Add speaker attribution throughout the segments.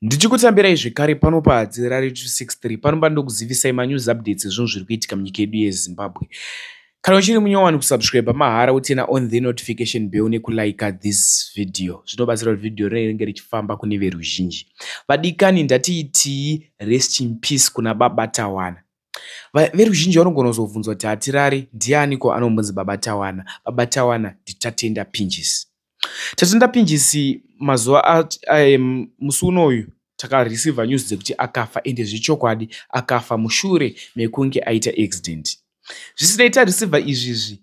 Speaker 1: Ndichikutambirai zvekare pano pahadzira retu63 panoba ndokuzivisai manews updates ezvinhu zviri kuitika munyika yedu yeZimbabwe. Kana uchiri munyowani kusubscribe mahara utena on the notification bell nekulike this video. Zvinobatsira kuti video rinenge richifamba kune veruzhinji. Vadikani ndatiiti rest in peace kuna Baba Tawana. Veruzhinji vanogona kuzobvunzwa kuti Hatirari ndianiko anombonzi Baba Tawana? Baba Tawana ndiTatenda Pinjisi. Tatenda Pinjisi mazuva musi unoyu takareceive news dzekuti akafa, ende zvechokwadi akafa mushure mekunge aita accident. Zvisinei tareceive izvizvi,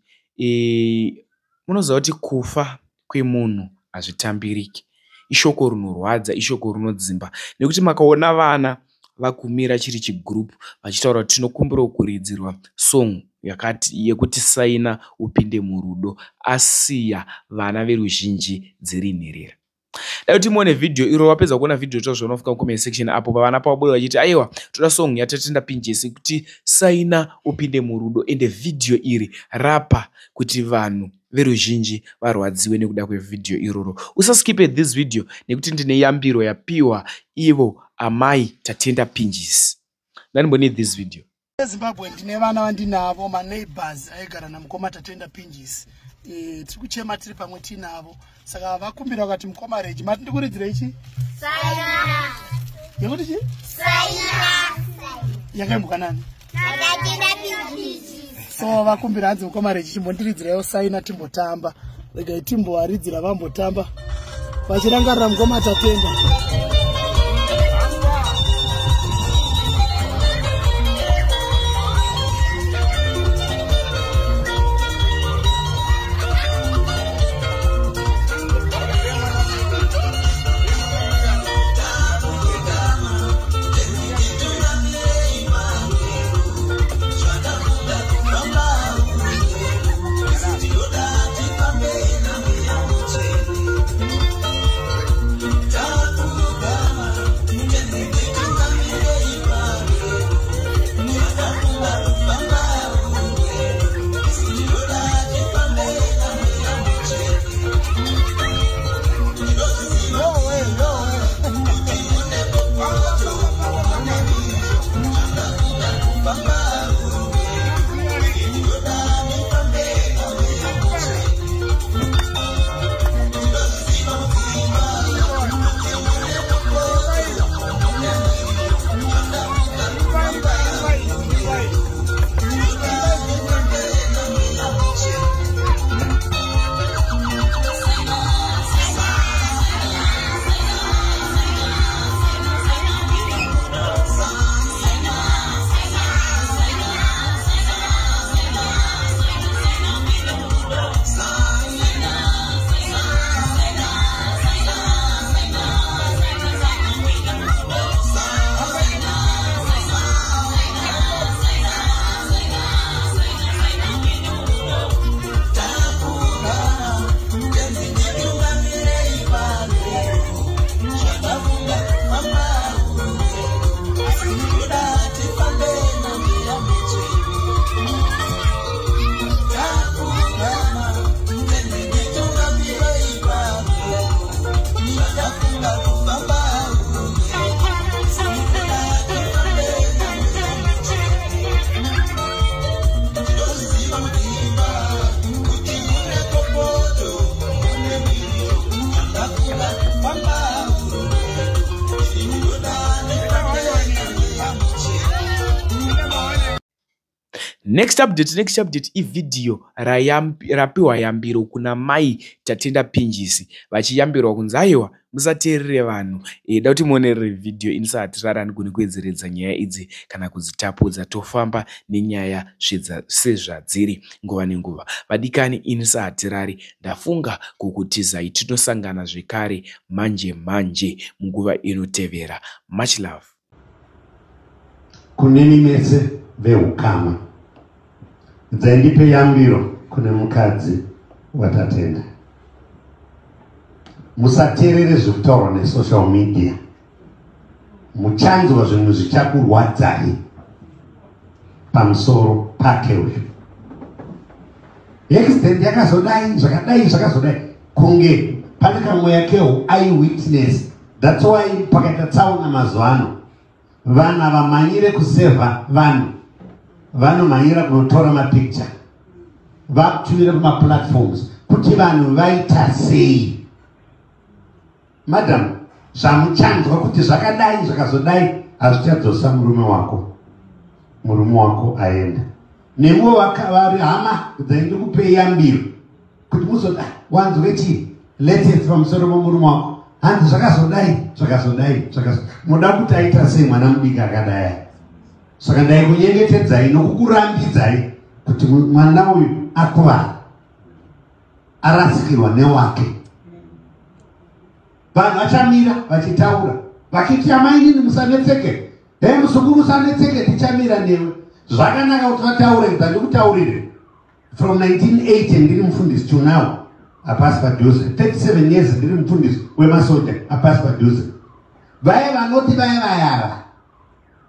Speaker 1: munoziva kuti kufa kwemunhu hazvitambiriki. Ishoko rinorwadza, ishoko rinodzimba. Nekuti makaona vana vakumira chiri chigroup vachitaura kuti tinokumbira kuridzirwa song yekuti saina upinde murudo, asiya vana veruzhinji dziri nherera. Dai kuti muone video iro, wapedza kuona video tozvonofika comment section apo pavana pawabuda vachiti aiwa toda song yaTatenda Pinjisi kuti saina upinde murudo, ende video iri rapa kuti vanhu veruzhinji varwadziwe nekuda kwevideo iroro. Usaskipe this video nekuti ndine yambiro yapiwa ivo amai Tatenda Pinjisi. Ndanimboni this video.
Speaker 2: Zimbabwe ndine vana vandinavo, ma neighbors aigara namukoma Tatenda Pinjisi. Tiri kuchema tiri pamwe tinavo. Saka vakumbira vakati mukoma reji mati ndikuridzira ichi? Saina. Yakuti chi? Saina. Yakaimuka nani? Tatenda Pinjisi. So vakumbira hanzi mukoma reji chimbondiridzirayo saina timbotamba. Regai timbowaridzira vambotamba vachirangarira mukoma Tatenda.
Speaker 1: Next update video rapiwa yambiro kuna mai Tatenda Pinjisi vachiyambirwa kunzi aiwa musateerere vanhu. Da kuti muone video inisati rarani kuni kuedzeredza nyaya idzi kana kudzitapudza, tofamba nenyaya sezvadziri nguva nenguva. Vadikani inisati rari ndafunga kukutizai, tinosangana zvekare manje munguva inotevera. Much love.
Speaker 3: Kuneni mese veukama dzaindipe yambiro kune mukadzi waTatenda. Musateerere zvekutaurwa nesocial media. Muchanzwa zvinhu zvichakurwadzai pamusoro pake uyu. Accident yakazodai zvakadai kunge pane kamweya kehu eyewitness That's why pakaita tsaona mazuva ano vanhu havamanyire kusevha vanhu, vanomhanyira kunotora mapicture, vakutumira kumaplatforms kuti vanhu vaita sei. Madam, zvamuchanzwa kuti zvakadai zvakazodai hazvichadzosa murume wako aenda. Nemuwo vari hama dzaindi kupei yambiro kuti muzoda wanzwe chii, latest pamusoro pomurume wako, hanzi zvakazodai muda kuti aita sei mwana mudiki akadai. Saka ndai kunyengetedzai nokukurambidzai kuti mwana uyu akuvara, arasikirwa newake. Vanhu vachamira vachitaura vachiti amainini musanetseke, hei musunguru musanetseke, tichamira newe. Zvakanaka kuti vataure, ndikutaurire from 1980 ndiri mufundisi to now apasi padhuze, 37 years ndiri mufundisi wemasoja apasi padhuze. Vaya vanoti vaya vayava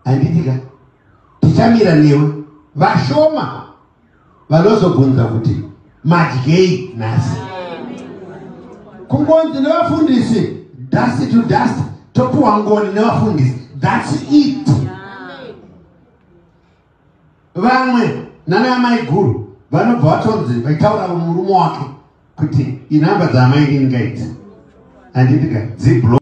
Speaker 3: handitika tichamira newe. Vashoma vanozobvunza kuti madyei nhasi. Kungonzi nevafundisi dust to dust, topuwa ngoni nevafundisi, that's it. Vamwe nana amai guru vanobva vatonzi vaitaura murume wake kuti inhamba dzaamai ndingaita handitika dziblo